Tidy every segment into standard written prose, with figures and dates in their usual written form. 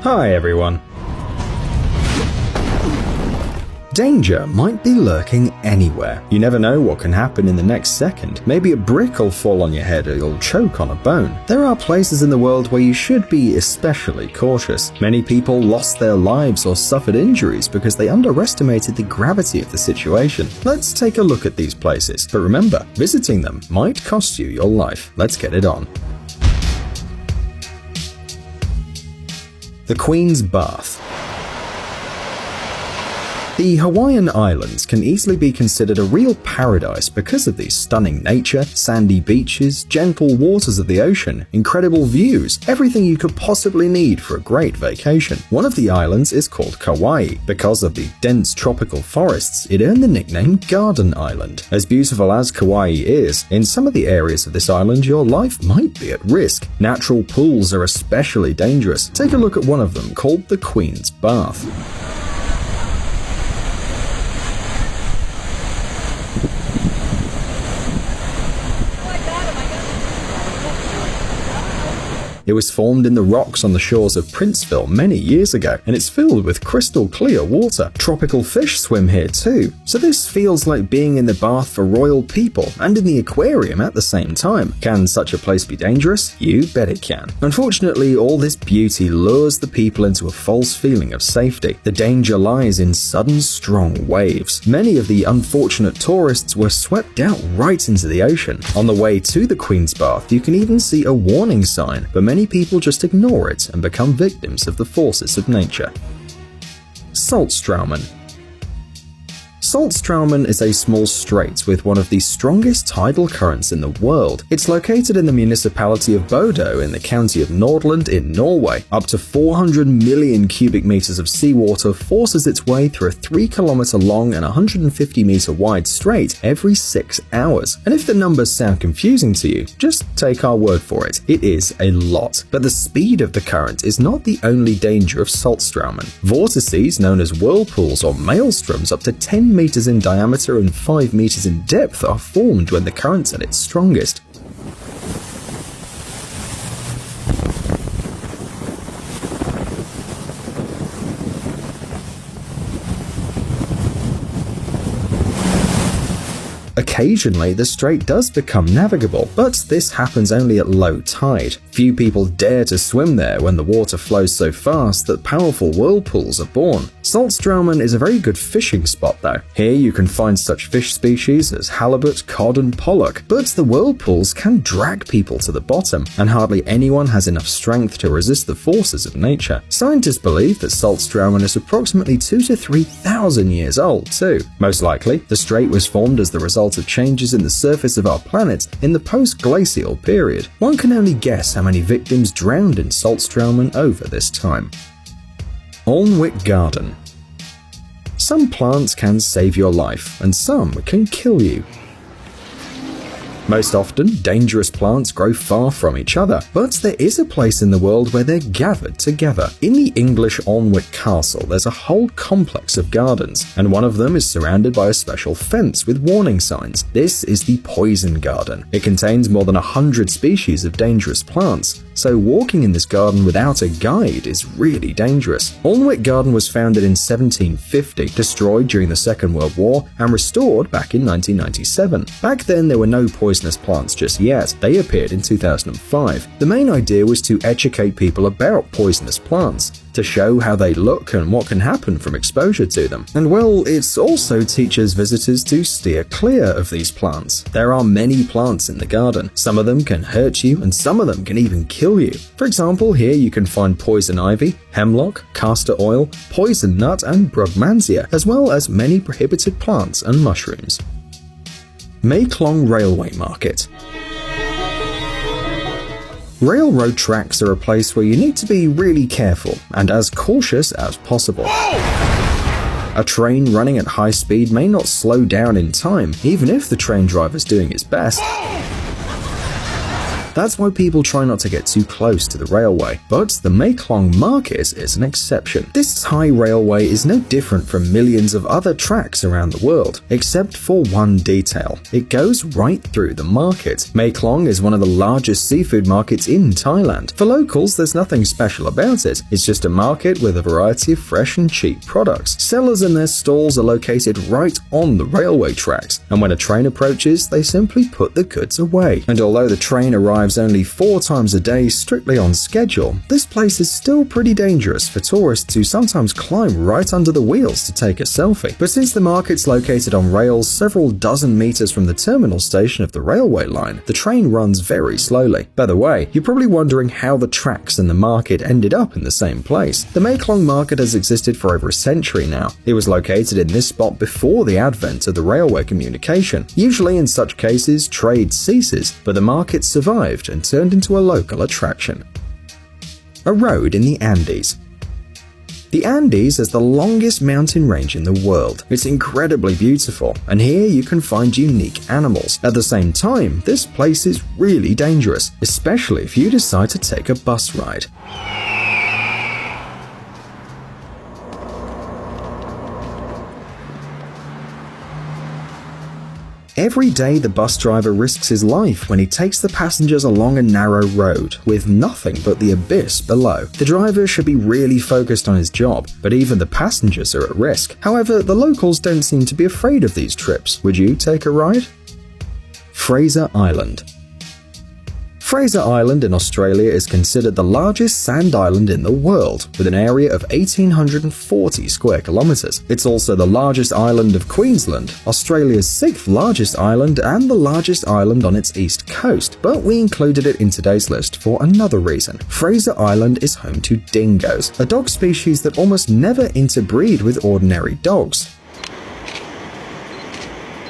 Hi everyone. Danger might be lurking anywhere. You never know what can happen in the next second. Maybe a brick will fall on your head or you'll choke on a bone. There are places in the world where you should be especially cautious. Many people lost their lives or suffered injuries because they underestimated the gravity of the situation. Let's take a look at these places. But remember, visiting them might cost you your life. Let's get it on. The Queen's Bath. The Hawaiian Islands can easily be considered a real paradise because of the stunning nature, sandy beaches, gentle waters of the ocean, incredible views, everything you could possibly need for a great vacation. One of the islands is called Kauai. Because of the dense tropical forests, it earned the nickname Garden Island. As beautiful as Kauai is, in some of the areas of this island your life might be at risk. Natural pools are especially dangerous. Take a look at one of them called the Queen's Bath. It was formed in the rocks on the shores of Princeville many years ago, and it's filled with crystal clear water. Tropical fish swim here too, so this feels like being in the bath for royal people and in the aquarium at the same time. Can such a place be dangerous? You bet it can. Unfortunately, all this beauty lures the people into a false feeling of safety. The danger lies in sudden, strong waves. Many of the unfortunate tourists were swept out right into the ocean. On the way to the Queen's Bath, you can even see a warning sign, but many people just ignore it and become victims of the forces of nature. Saltstraumen. Saltstraumen is a small strait with one of the strongest tidal currents in the world. It's located in the municipality of Bodo in the county of Nordland in Norway. Up to 400 million cubic meters of seawater forces its way through a 3-kilometer long and 150-meter wide strait every 6 hours. And if the numbers sound confusing to you, just take our word for it. It is a lot. But the speed of the current is not the only danger of Saltstraumen. Vortices, known as whirlpools or maelstroms up to 10 meters in diameter and 5 meters in depth, are formed when the current's at its strongest. Occasionally, the strait does become navigable, but this happens only at low tide. Few people dare to swim there when the water flows so fast that powerful whirlpools are born. Saltstraumen is a very good fishing spot though. Here you can find such fish species as halibut, cod and pollock, but the whirlpools can drag people to the bottom, and hardly anyone has enough strength to resist the forces of nature. Scientists believe that Saltstraumen is approximately 2,000 to 3,000 years old too. Most likely, the strait was formed as the result of changes in the surface of our planet in the post-glacial period. One can only guess how many victims drowned in Saltstraumen over this time. Alnwick Garden. Some plants can save your life, and some can kill you. Most often, dangerous plants grow far from each other, but there is a place in the world where they're gathered together. In the English Alnwick Castle, there's a whole complex of gardens, and one of them is surrounded by a special fence with warning signs. This is the Poison Garden. It contains more than 100 species of dangerous plants, so walking in this garden without a guide is really dangerous. Alnwick Garden was founded in 1750, destroyed during the Second World War, and restored back in 1997. Back then, there were no poisonous plants just yet. They appeared in 2005. The main idea was to educate people about poisonous plants, to show how they look and what can happen from exposure to them. And well, it also teaches visitors to steer clear of these plants. There are many plants in the garden. Some of them can hurt you, and some of them can even kill you. For example, here you can find poison ivy, hemlock, castor oil, poison nut, and brugmansia, as well as many prohibited plants and mushrooms. Maeklong Railway Market. Railroad tracks are a place where you need to be really careful and as cautious as possible. A train running at high speed may not slow down in time, even if the train driver's doing his best. That's why people try not to get too close to the railway. But the Maeklong Market is an exception. This Thai railway is no different from millions of other tracks around the world, except for one detail. It goes right through the market. Maeklong is one of the largest seafood markets in Thailand. For locals, there's nothing special about it. It's just a market with a variety of fresh and cheap products. Sellers and their stalls are located right on the railway tracks, and when a train approaches, they simply put the goods away. And although the train arrives only 4 times a day strictly on schedule, this place is still pretty dangerous for tourists who sometimes climb right under the wheels to take a selfie. But since the market's located on rails several dozen meters from the terminal station of the railway line, the train runs very slowly. By the way, you're probably wondering how the tracks and the market ended up in the same place. The Maeklong Market has existed for over a century now. It was located in this spot before the advent of the railway communication. Usually in such cases, trade ceases, but the market survived and turned into a local attraction. A road in the Andes. The Andes is the longest mountain range in the world. It's incredibly beautiful, and here you can find unique animals. At the same time, this place is really dangerous, especially if you decide to take a bus ride. Every day, the bus driver risks his life when he takes the passengers along a narrow road with nothing but the abyss below. The driver should be really focused on his job, but even the passengers are at risk. However, the locals don't seem to be afraid of these trips. Would you take a ride? Fraser Island. Fraser Island in Australia is considered the largest sand island in the world, with an area of 1,840 square kilometers. It's also the largest island of Queensland, Australia's 6th largest island, and the largest island on its east coast, but we included it in today's list for another reason. Fraser Island is home to dingoes, a dog species that almost never interbreed with ordinary dogs.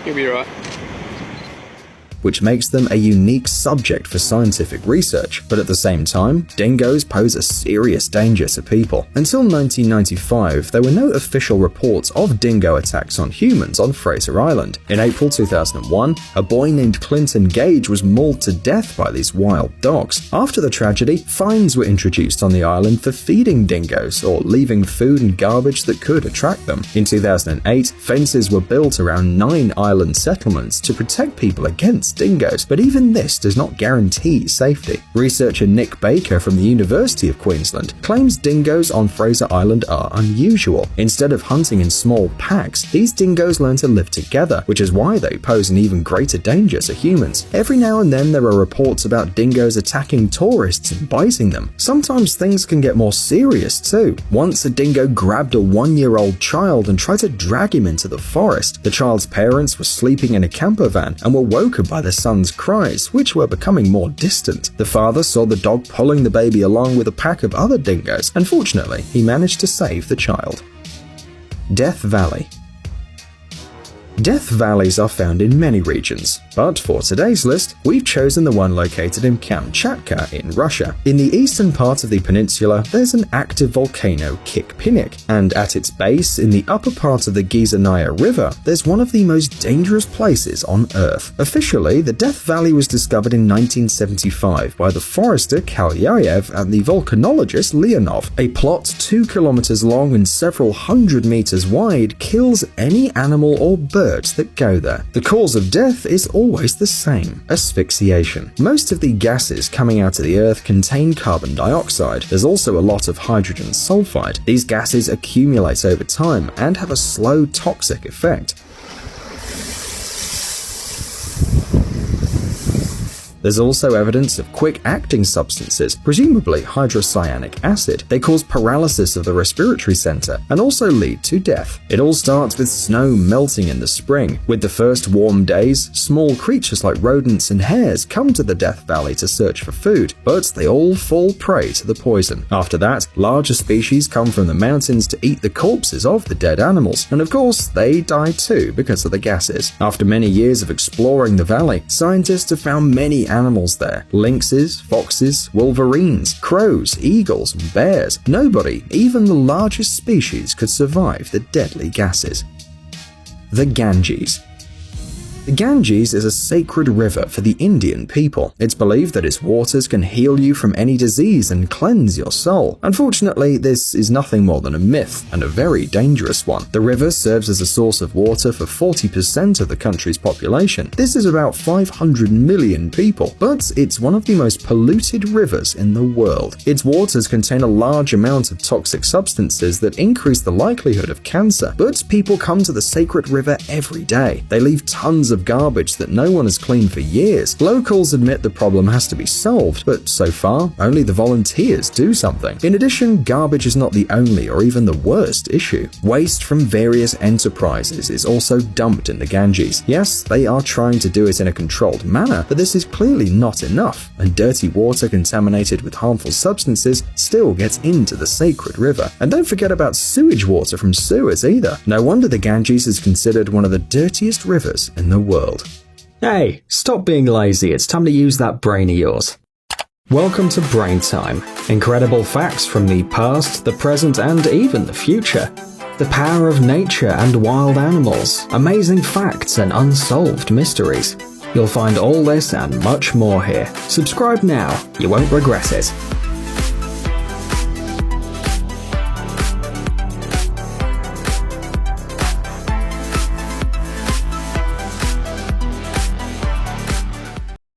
You'll be right. Which makes them a unique subject for scientific research, but at the same time, dingoes pose a serious danger to people. Until 1995, there were no official reports of dingo attacks on humans on Fraser Island. In April 2001, a boy named Clinton Gage was mauled to death by these wild dogs. After the tragedy, fines were introduced on the island for feeding dingoes or leaving food and garbage that could attract them. In 2008, fences were built around 9 island settlements to protect people against dingoes, but even this does not guarantee safety. Researcher Nick Baker from the University of Queensland claims dingoes on Fraser Island are unusual. Instead of hunting in small packs, these dingoes learn to live together, which is why they pose an even greater danger to humans. Every now and then there are reports about dingoes attacking tourists and biting them. Sometimes things can get more serious too. Once a dingo grabbed a 1-year-old child and tried to drag him into the forest. The child's parents were sleeping in a camper van and were woken by the son's cries, which were becoming more distant. The father saw the dog pulling the baby along with a pack of other dingoes. Unfortunately, he managed to save the child. Death Valley. Death valleys are found in many regions, but for today's list, we've chosen the one located in Kamchatka in Russia. In the eastern part of the peninsula, there's an active volcano, Kikpinik, and at its base, in the upper part of the Gizernaya River, there's one of the most dangerous places on Earth. Officially, the Death Valley was discovered in 1975 by the forester Kalyayev and the volcanologist Leonov. A plot 2 kilometers long and several hundred meters wide kills any animal or bird that go there. The cause of death is always the same: asphyxiation. Most of the gases coming out of the earth contain carbon dioxide. There's also a lot of hydrogen sulfide. These gases accumulate over time and have a slow toxic effect. There's also evidence of quick-acting substances, presumably hydrocyanic acid. They cause paralysis of the respiratory center and also lead to death. It all starts with snow melting in the spring. With the first warm days, small creatures like rodents and hares come to the Death Valley to search for food, but they all fall prey to the poison. After that, larger species come from the mountains to eat the corpses of the dead animals, and of course, they die too because of the gases. After many years of exploring the valley, scientists have found many animals there: lynxes, foxes, wolverines, crows, eagles, and bears. Nobody, even the largest species, could survive the deadly gases. The Ganges. The Ganges is a sacred river for the Indian people. It's believed that its waters can heal you from any disease and cleanse your soul. Unfortunately, this is nothing more than a myth, and a very dangerous one. The river serves as a source of water for 40% of the country's population. This is about 500 million people, but it's one of the most polluted rivers in the world. Its waters contain a large amount of toxic substances that increase the likelihood of cancer, but people come to the sacred river every day. They leave tons of garbage that no one has cleaned for years. Locals admit the problem has to be solved, but so far, only the volunteers do something. In addition, garbage is not the only or even the worst issue. Waste from various enterprises is also dumped in the Ganges. Yes, they are trying to do it in a controlled manner, but this is clearly not enough, and dirty water contaminated with harmful substances still gets into the sacred river. And don't forget about sewage water from sewers either. No wonder the Ganges is considered one of the dirtiest rivers in the world. Hey, stop being lazy, it's time to use that brain of yours. Welcome to Brain Time. Incredible facts from the past, the present, and even the future. The power of nature and wild animals, amazing facts and unsolved mysteries. You'll find all this and much more here. Subscribe now, you won't regret it.